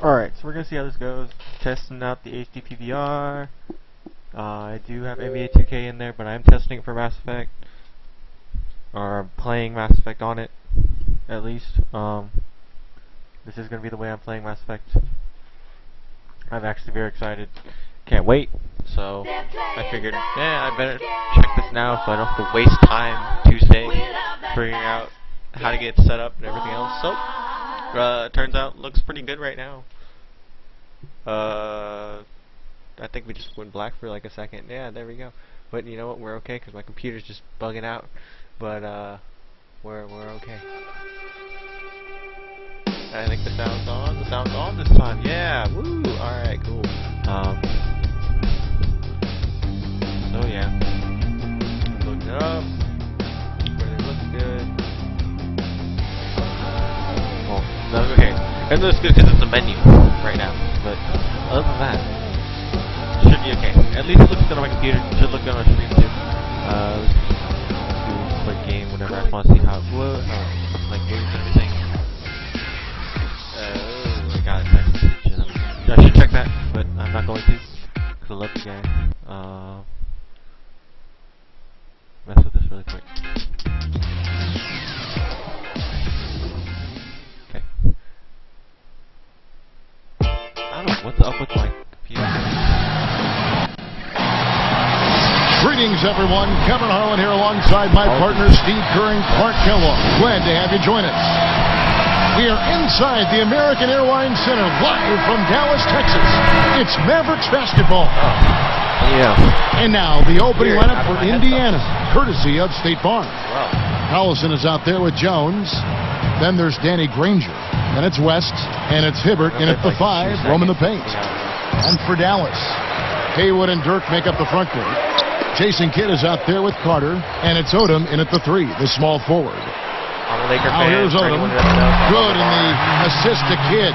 Alright, so we're gonna see how this goes. Testing out the HD PVR. I do have NBA 2K in there, but I'm testing it for Mass Effect. Or playing Mass Effect on it, at least. This is gonna be the way I'm playing Mass Effect. I'm actually very excited. Can't wait. So I figured, I better check this now so I don't have to waste time Tuesday figuring out how to get set up and everything else. So turns out looks pretty good right now. I think we just went black for like a second. Yeah, there we go. But you know what? We're okay because my computer's just bugging out. But we're okay. I think the sound's on. The sound's on this time. Yeah. Woo. All right. Cool. So yeah. Look it up. It looks good. Well, that's okay. It looks good because it's a menu right now. But other than that, should be okay. At least it looks good on my computer. It should look good on my stream too. Let's just do a quick game, whatever. I just want to see how it looks, like moves and everything. I got a text message. I should check that, but I'm not going to because I love you guys. Mess with this really quick. Okay. I don't know what's up with my computer. Greetings, everyone. Kevin Harlan here alongside my partner, Steve Kerr and Clark Kellogg. Glad to have you join us. We are inside the American Airlines Center, live from Dallas, Texas. It's Mavericks basketball. Yeah. And now, the opening lineup for Indiana, courtesy of State Farm. Wow. Collison is out there with Jones. Then there's Danny Granger. Then it's West. And it's Hibbert in at the 5, roaming the paint. And for Dallas, Haywood and Dirk make up the front court. Jason Kidd is out there with Carter. And it's Odom in at the 3, the small forward. Now here's Odom. Good in the assist to Kidd.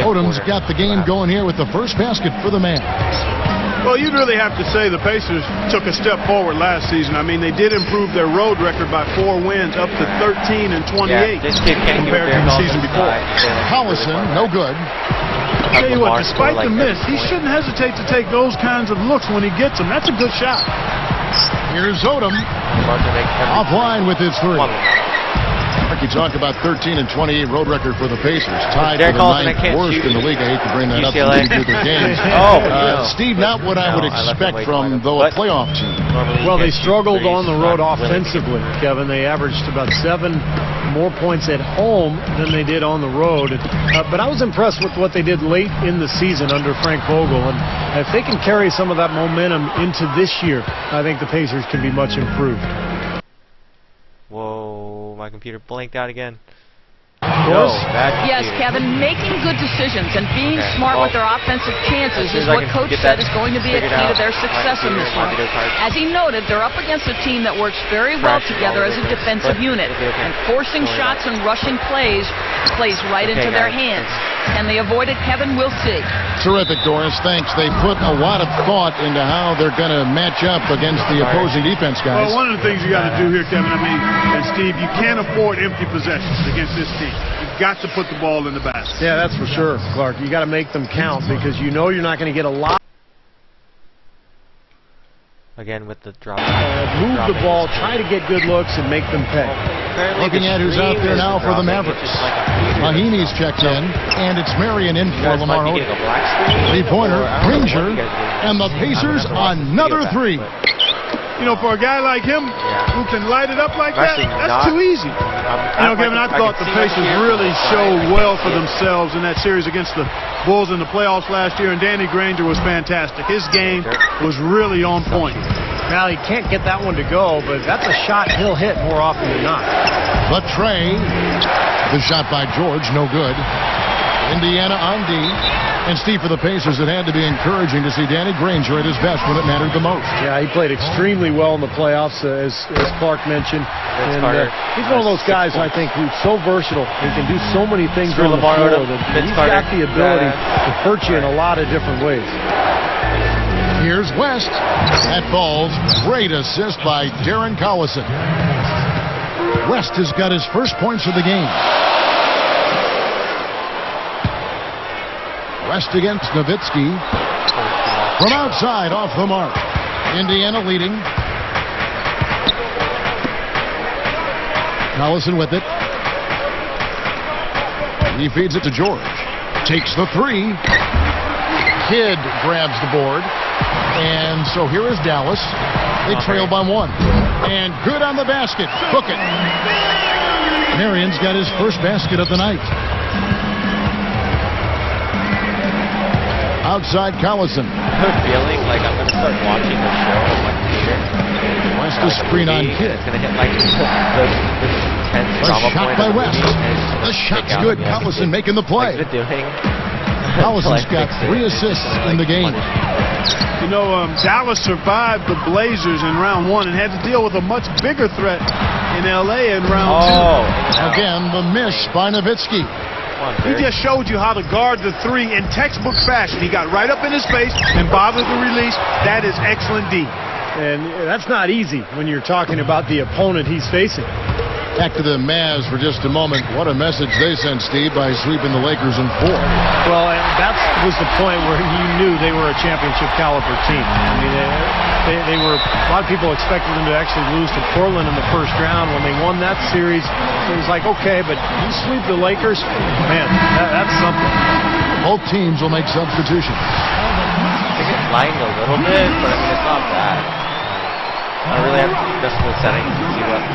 Odom's got the game going here with the first basket for the Mavs. Well, you'd really have to say the Pacers took a step forward last season. I mean, they did improve their road record by 4 wins, up to 13 and 28 compared to the season before. Collison, no good. I'll tell you what, despite the miss, he shouldn't hesitate to take those kinds of looks when he gets them. That's a good shot. Here's Odom. Offline with his 3. You talk about 13 and 28 road record for the Pacers, tied for the 9th worst in the league. I hate to bring that up to do their games. Steve, not what I would expect from a playoff team. Well, they struggled on the road offensively, Kevin. They averaged about 7 more points at home than they did on the road. But I was impressed with what they did late in the season under Frank Vogel. And if they can carry some of that momentum into this year, I think the Pacers can be much improved. Whoa, my computer blanked out again. Yes, Kevin, making good decisions and being smart with their offensive chances is what Coach said is going to be a key to their success in this one. As he noted, they're up against a team that works very well together as a defensive unit, and forcing shots and rushing plays right into their hands. Can they avoid it, Kevin? We'll see. Terrific, Doris. Thanks. They put a lot of thought into how they're going to match up against the opposing defense, guys. Well, one of the things you got to do here, Kevin, and Steve, you can't afford empty possessions against this team. You've got to put the ball in the basket. Yeah, that's for sure, Clark. You got to make them count because you know you're not going to get a lot. Again with the drop. Move the ball, try to get good looks, and make them pay. Looking at who's out there now for the Mavericks. Mahini's checked in, and it's Marion in for Lamar Odom. 3-pointer, Granger, and the Pacers another 3. You know, for a guy like him who can light it up like that, that's too easy. You know, Kevin, I thought the Pacers really showed well for themselves in that series against the Bulls in the playoffs last year, and Danny Granger was fantastic. His game was really on point. Now, he can't get that one to go, but that's a shot he'll hit more often than not. But Trey, the shot by George, no good. Indiana on D. And Steve, for the Pacers, it had to be encouraging to see Danny Granger at his best when it mattered the most. Yeah, he played extremely well in the playoffs, as Clark mentioned. And he's one of those guys, I think, who's so versatile. He can do so many things on the floor that he's got the ability to hurt you in a lot of different ways. Here's West. That falls. Great assist by Darren Collison. West has got his first points of the game. West against Nowitzki. From outside, off the mark. Indiana leading. Collison with it. He feeds it to George. Takes the three. Kidd grabs the board. And so here is Dallas. They trail by one. And good on the basket. Hook it. Marion's got his first basket of the night. Outside Collison. I have a feeling like I'm going to start watching the show on my computer. West to screen on Kidd. It's going to hit like this tense A drama shot point by of the West. movie. The shot's good. Collison making the play. Like the doing. Collison's got 3 assists in the game. You know, Dallas survived the Blazers in round 1 and had to deal with a much bigger threat in L.A. in round 2. Again, the miss by Nowitzki. He just showed you how to guard the 3 in textbook fashion. He got right up in his face and bothered the release. That is excellent D. And that's not easy when you're talking about the opponent he's facing. Back to the Mavs for just a moment. What a message they sent, Steve, by sweeping the Lakers in 4. Well, and that was the point where you knew they were a championship caliber team. I mean, they were, a lot of people expected them to actually lose to Portland in the first round. When they won that series, it was like, okay, but you sweep the Lakers, man, that's something. Both teams will make substitutions. I think it's lying a little bit, but I mean, it's not bad. I really have to adjust the settings to see what's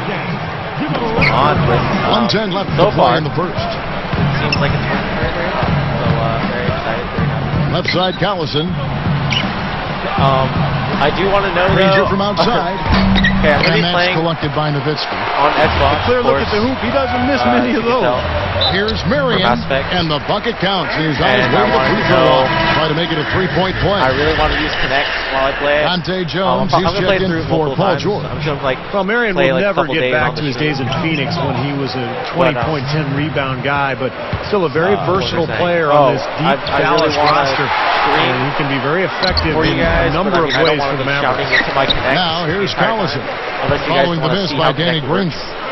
going on with 1:10 left so to play far in the first. It seems like it's working very, very well. So very excited, very happy. Left side, Collison. I do want to know Granger though. from outside. Okay, I'm going to And be that's playing collected by Nowitzki. on Xbox. Clear of look course. at the hoop. He doesn't miss many of You can those. tell. Here's Marion, Mass Effect. and the bucket counts. He's on his And way I to the wanted free to throw know- line. Try to make it a 3-point play. I really want to use Connect while I play it. Dante Jones, I'm he's going to play checked in through for multiple Paul times. George. I'm just going to like Well, Marion play will like a never couple get days back on to the his street. days in Phoenix when he was a 20-point, 10-rebound guy, but still a very What was I versatile saying? player on this I deep really Dallas wanna roster. scream And he can be very effective for you in guys, a number but I of mean, I ways don't for want the to be shouting Mavericks. into my Connect. Now, here's the entire Collison. time, unless you guys Following the wanna miss see by how Danny Connect works. Granger.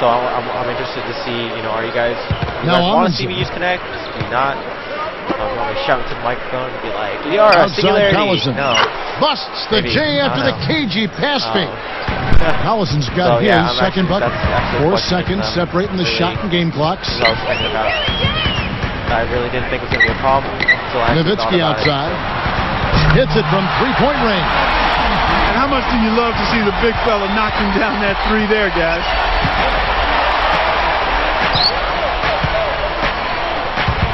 So I'm interested to see, you know, are you guys, Now want to see Amundsen. me use Connect? Do you not? You want me to shout into the microphone and be like, Yara, Outside singularity. Collison. No. Busts the Maybe. J after I the don't know. cagey pass fake. Yeah. Collison's So, got yeah, his I'm second actually- bucket. that's actually 4 what seconds is, separating the really- shot and game clocks. I was thinking about. I really didn't think it was going to be a problem until I actually thought Nowitzki about outside. Hits it from 3-point range. And how much do you love to see the big fella knocking down that 3 there, guys?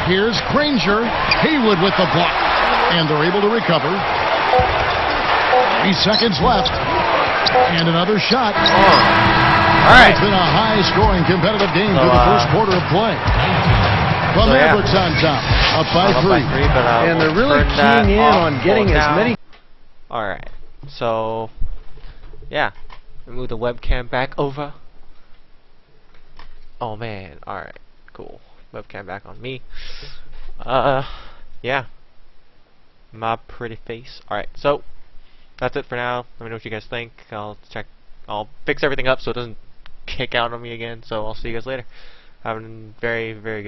Here's Granger. Haywood with the block. And they're able to recover. 3 seconds left. And another shot. All right. It's been a high-scoring competitive game through the first quarter of play. The So, yeah. Mavericks on top, up by I'm up 3. by 3, but, And they're we'll really turn that keying in off on getting for as now. many. Alright, so, yeah, we move the webcam back over. Oh man, alright, cool. Webcam back on me. Yeah. My pretty face. Alright, so, that's it for now. Let me know what you guys think. I'll fix everything up so it doesn't kick out on me again, so I'll see you guys later. Have a very, very good